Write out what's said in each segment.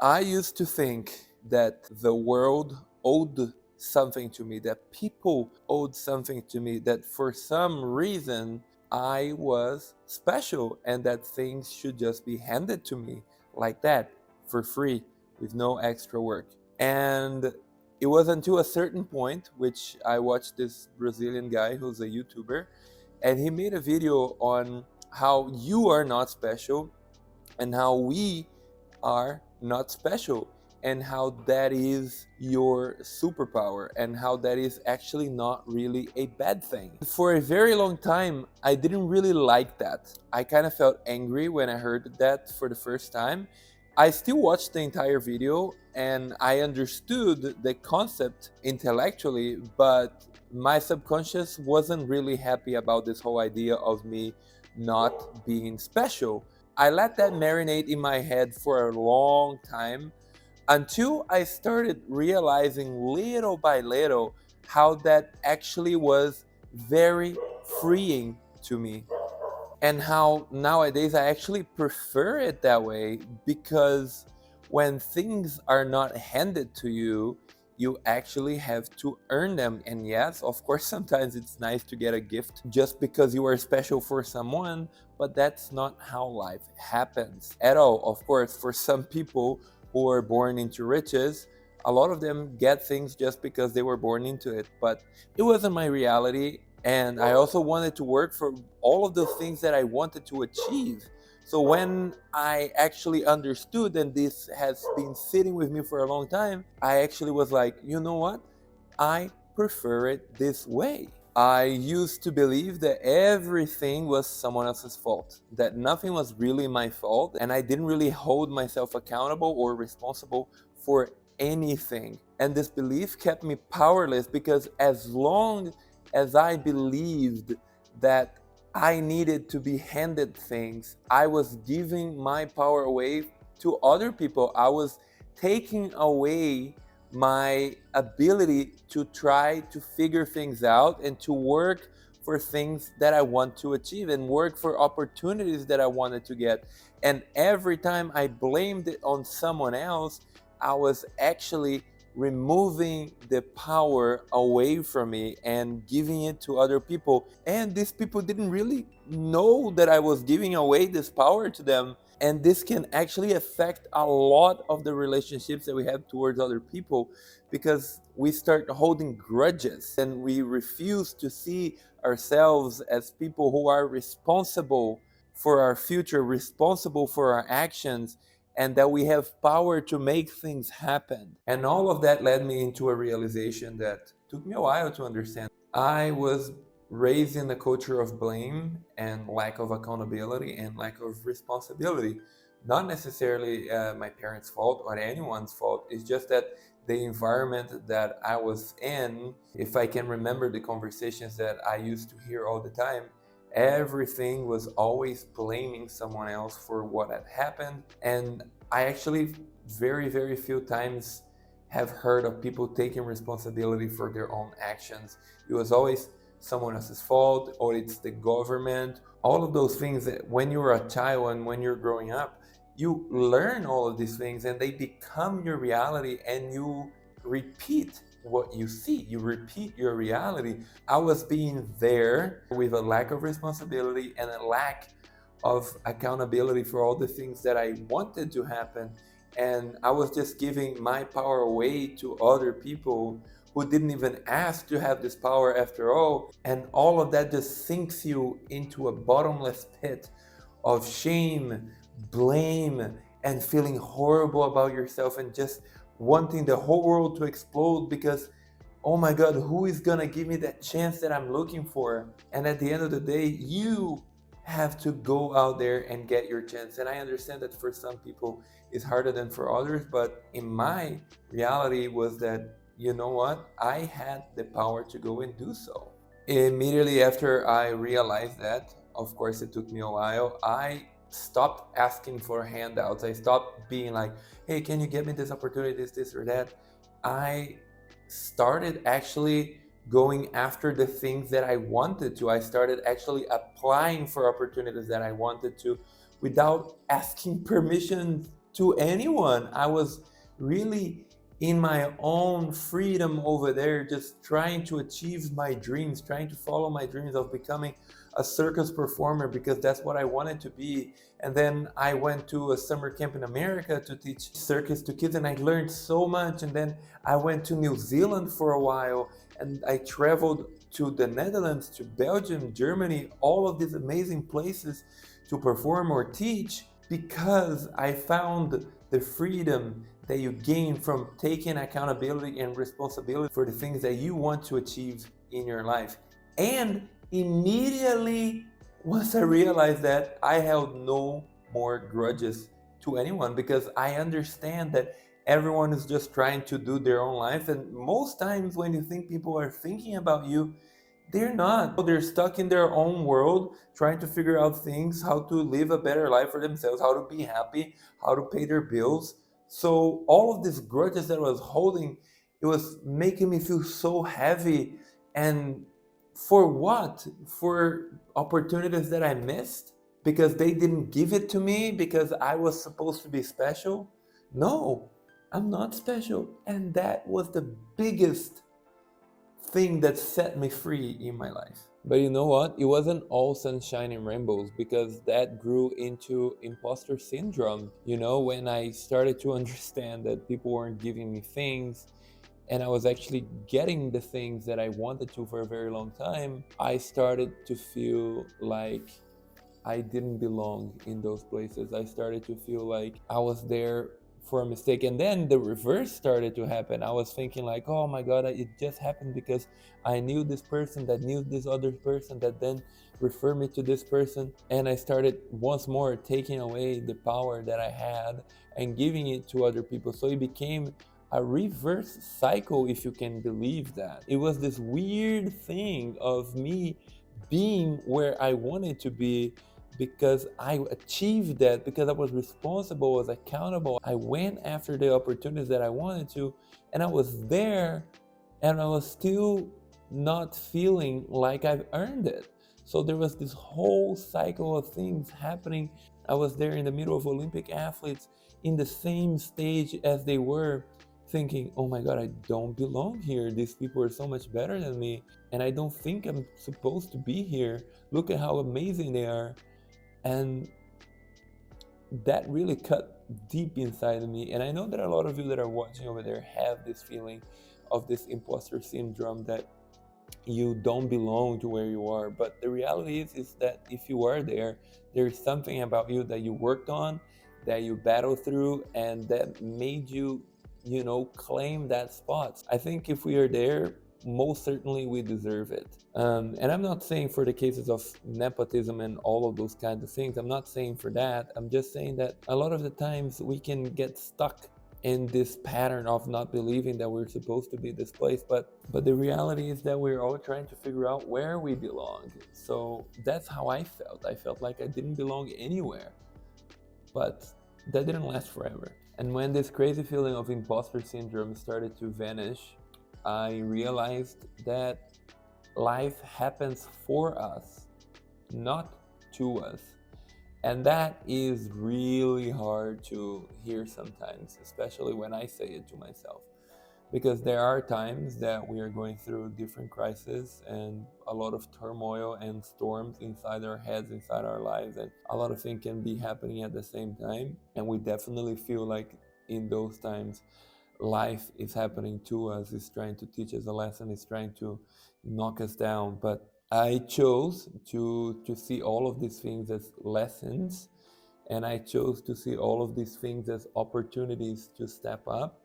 I used to think that the world owed something to me, that people owed something to me, that for some reason I was special and that things should just be handed to me like that for free with no extra work. And it was until a certain point, which I watched this Brazilian guy who's a YouTuber, and he made a video on how you are not special and how we are not special, and how that is your superpower, and how that is actually not really a bad thing. For a very long time, I didn't really like that. I kind of felt angry when I heard that for the first time. I still watched the entire video and I understood the concept intellectually, but my subconscious wasn't really happy about this whole idea of me not being special. I let that marinate in my head for a long time until I started realizing little by little how that actually was very freeing to me. And how nowadays I actually prefer it that way, because when things are not handed to you, you actually have to earn them. And yes, of course, sometimes it's nice to get a gift just because you are special for someone, but that's not how life happens at all. Of course, for some people who are born into riches, a lot of them get things just because they were born into it, but it wasn't my reality. And I also wanted to work for all of the things that I wanted to achieve. So when I actually understood, and this has been sitting with me for a long time, I actually was like, you know what? I prefer it this way. I used to believe that everything was someone else's fault, that nothing was really my fault, and I didn't really hold myself accountable or responsible for anything. And this belief kept me powerless, because as long as I believed that I needed to be handed things, I was giving my power away to other people. I was taking away my ability to try to figure things out and to work for things that I want to achieve and work for opportunities that I wanted to get. And every time I blamed it on someone else, I was actually removing the power away from me and giving it to other people. And these people didn't really know that I was giving away this power to them. And this can actually affect a lot of the relationships that we have towards other people, because we start holding grudges and we refuse to see ourselves as people who are responsible for our future, responsible for our actions, and that we have power to make things happen. And all of that led me into a realization that took me a while to understand. I was raised in a culture of blame and lack of accountability and lack of responsibility. Not necessarily my parents' fault or anyone's fault. It's just that the environment that I was in, if I can remember the conversations that I used to hear all the time, everything was always blaming someone else for what had happened. And I actually very few times have heard of people taking responsibility for their own actions. It was always someone else's fault, or it's the government. All of those things that when you're a child and when you're growing up, you learn all of these things and they become your reality, and you repeat what you see, you repeat your reality. I was being there with a lack of responsibility and a lack of accountability for all the things that I wanted to happen. And I was just giving my power away to other people who didn't even ask to have this power after all. And all of that just sinks you into a bottomless pit of shame, blame, and feeling horrible about yourself, and just wanting the whole world to explode, because oh my god, who is gonna give me that chance that I'm looking for? And at the end of the day, you have to go out there and get your chance. And I understand that for some people it's harder than for others, but in my reality was that, you know what, I had the power to go and do so. Immediately after I realized that, of course it took me a while, I stopped asking for handouts. I stopped being like, hey, can you get me this opportunity, this or that. I started actually going after the things that I wanted to. I started actually applying for opportunities that I wanted to without asking permission to anyone. I was really in my own freedom over there, just trying to achieve my dreams, trying to follow my dreams of becoming a circus performer because that's what I wanted to be. And then I went to a summer camp in America to teach circus to kids, and I learned so much. And then I went to New Zealand for a while, and I traveled to the Netherlands, to Belgium, Germany, all of these amazing places to perform or teach because I found the freedom that you gain from taking accountability and responsibility for the things that you want to achieve in your life. And immediately, once I realized that, I held no more grudges to anyone because I understand that everyone is just trying to do their own life. And most times, when you think people are thinking about you, they're not. They're stuck in their own world, trying to figure out things, how to live a better life for themselves, how to be happy, how to pay their bills. So all of these grudges that I was holding, it was making me feel so heavy. And for what? For opportunities that I missed? Because they didn't give it to me? Because I was supposed to be special? No, I'm not special. And that was the biggest thing that set me free in my life. But you know what? It wasn't all sunshine and rainbows because that grew into imposter syndrome. You know, when I started to understand that people weren't giving me things and I was actually getting the things that I wanted to for a very long time, I started to feel like I didn't belong in those places. I started to feel like I was there for a mistake. And then the reverse started to happen. I was thinking like, oh my God, it just happened because I knew this person that knew this other person that then referred me to this person. And I started once more taking away the power that I had and giving it to other people. So it became a reverse cycle, if you can believe that. It was this weird thing of me being where I wanted to be because I achieved that, because I was responsible, I was accountable. I went after the opportunities that I wanted to, and I was there, and I was still not feeling like I've earned it. So there was this whole cycle of things happening. I was there in the middle of Olympic athletes in the same stage as they were, thinking, oh my God, I don't belong here. These people are so much better than me, and I don't think I'm supposed to be here. Look at how amazing they are. And that really cut deep inside of me. And I know that a lot of you that are watching over there have this feeling of this imposter syndrome, that you don't belong to where you are. But the reality is that if you are there, there's something about you that you worked on, that you battled through, and that made you, claim that spot. I think if we are there, most certainly we deserve it. And I'm not saying for the cases of nepotism and all of those kinds of things, I'm not saying for that. I'm just saying that a lot of the times we can get stuck in this pattern of not believing that we're supposed to be this place, but the reality is that we're all trying to figure out where we belong. So that's how I felt like I didn't belong anywhere. But that didn't last forever. And when this crazy feeling of imposter syndrome started to vanish, I realized that life happens for us, not to us. And that is really hard to hear sometimes, especially when I say it to myself. Because there are times that we are going through different crises and a lot of turmoil and storms inside our heads, inside our lives, and a lot of things can be happening at the same time. And we definitely feel like in those times, life is happening to us, is trying to teach us a lesson, is trying to knock us down. But I chose to see all of these things as lessons, and I chose to see all of these things as opportunities to step up.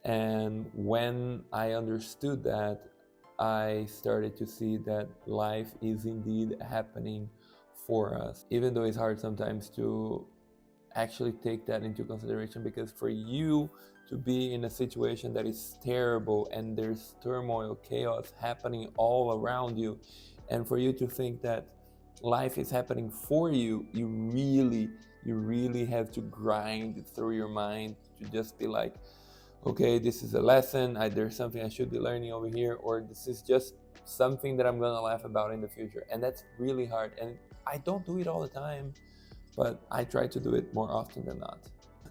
And when I understood that, I started to see that life is indeed happening for us, even though it's hard sometimes to actually take that into consideration, because for you to be in a situation that is terrible and there's turmoil, chaos happening all around you, and for you to think that life is happening for you, you really have to grind through your mind to just be like, okay, this is a lesson, there's something I should be learning over here, or this is just something that I'm gonna laugh about in the future. And that's really hard, and I don't do it all the time, but I try to do it more often than not.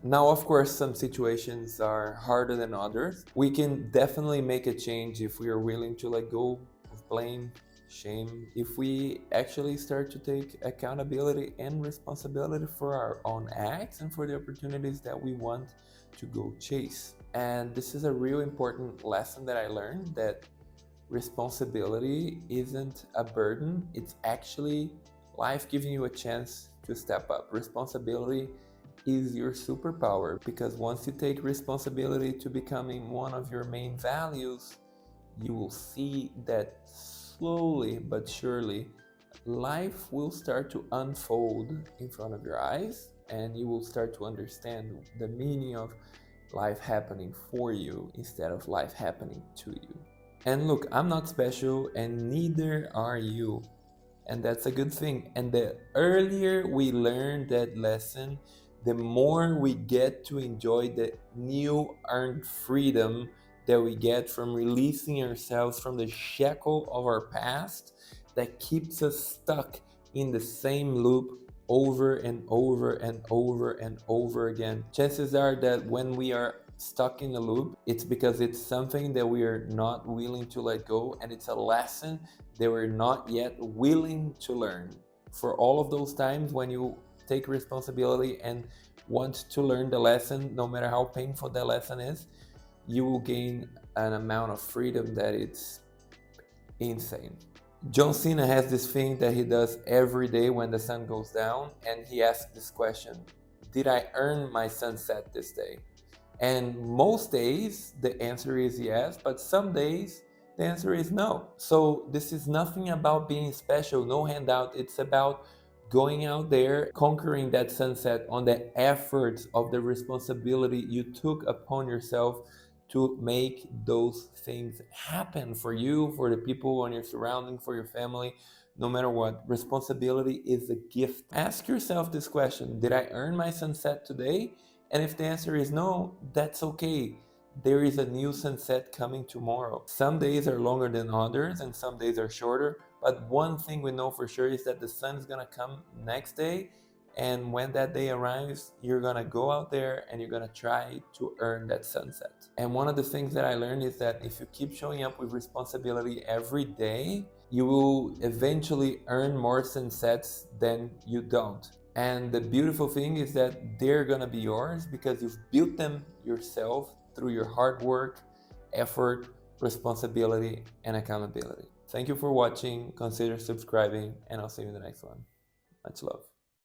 Now, of course, some situations are harder than others. We can definitely make a change if we are willing to let go of blame, shame, if we actually start to take accountability and responsibility for our own acts and for the opportunities that we want to go chase. And this is a real important lesson that I learned, that responsibility isn't a burden, it's actually life giving you a chance to step up. Responsibility is your superpower, because once you take responsibility to becoming one of your main values, you will see that slowly but surely life will start to unfold in front of your eyes, and you will start to understand the meaning of life happening for you instead of life happening to you. And look, I'm not special and neither are you. And that's a good thing. And the earlier we learn that lesson, the more we get to enjoy the new earned freedom that we get from releasing ourselves from the shackle of our past that keeps us stuck in the same loop over and over and over and over again. Chances are that when we are stuck in a loop, it's because it's something that we are not willing to let go, and it's a lesson they were not yet willing to learn. For all of those times when you take responsibility and want to learn the lesson, no matter how painful that lesson is, you will gain an amount of freedom that it's insane. John Cena has this thing that he does every day when the sun goes down, and he asks this question: did I earn my sunset this day? And most days the answer is yes, but some days the answer is no. So this is nothing about being special, no handout. It's about going out there, conquering that sunset on the efforts of the responsibility you took upon yourself to make those things happen for you, for the people on your surrounding, for your family. No matter what, responsibility is a gift. Ask yourself this question: did I earn my sunset today? And if the answer is no, that's okay. There is a new sunset coming tomorrow. Some days are longer than others and some days are shorter, but one thing we know for sure is that the sun is gonna come next day, and when that day arrives, you're gonna go out there and you're gonna try to earn that sunset. And one of the things that I learned is that if you keep showing up with responsibility every day, you will eventually earn more sunsets than you don't. And the beautiful thing is that they're gonna be yours because you've built them yourself through your hard work, effort, responsibility, and accountability. Thank you for watching. Consider subscribing, and I'll see you in the next one. Much love.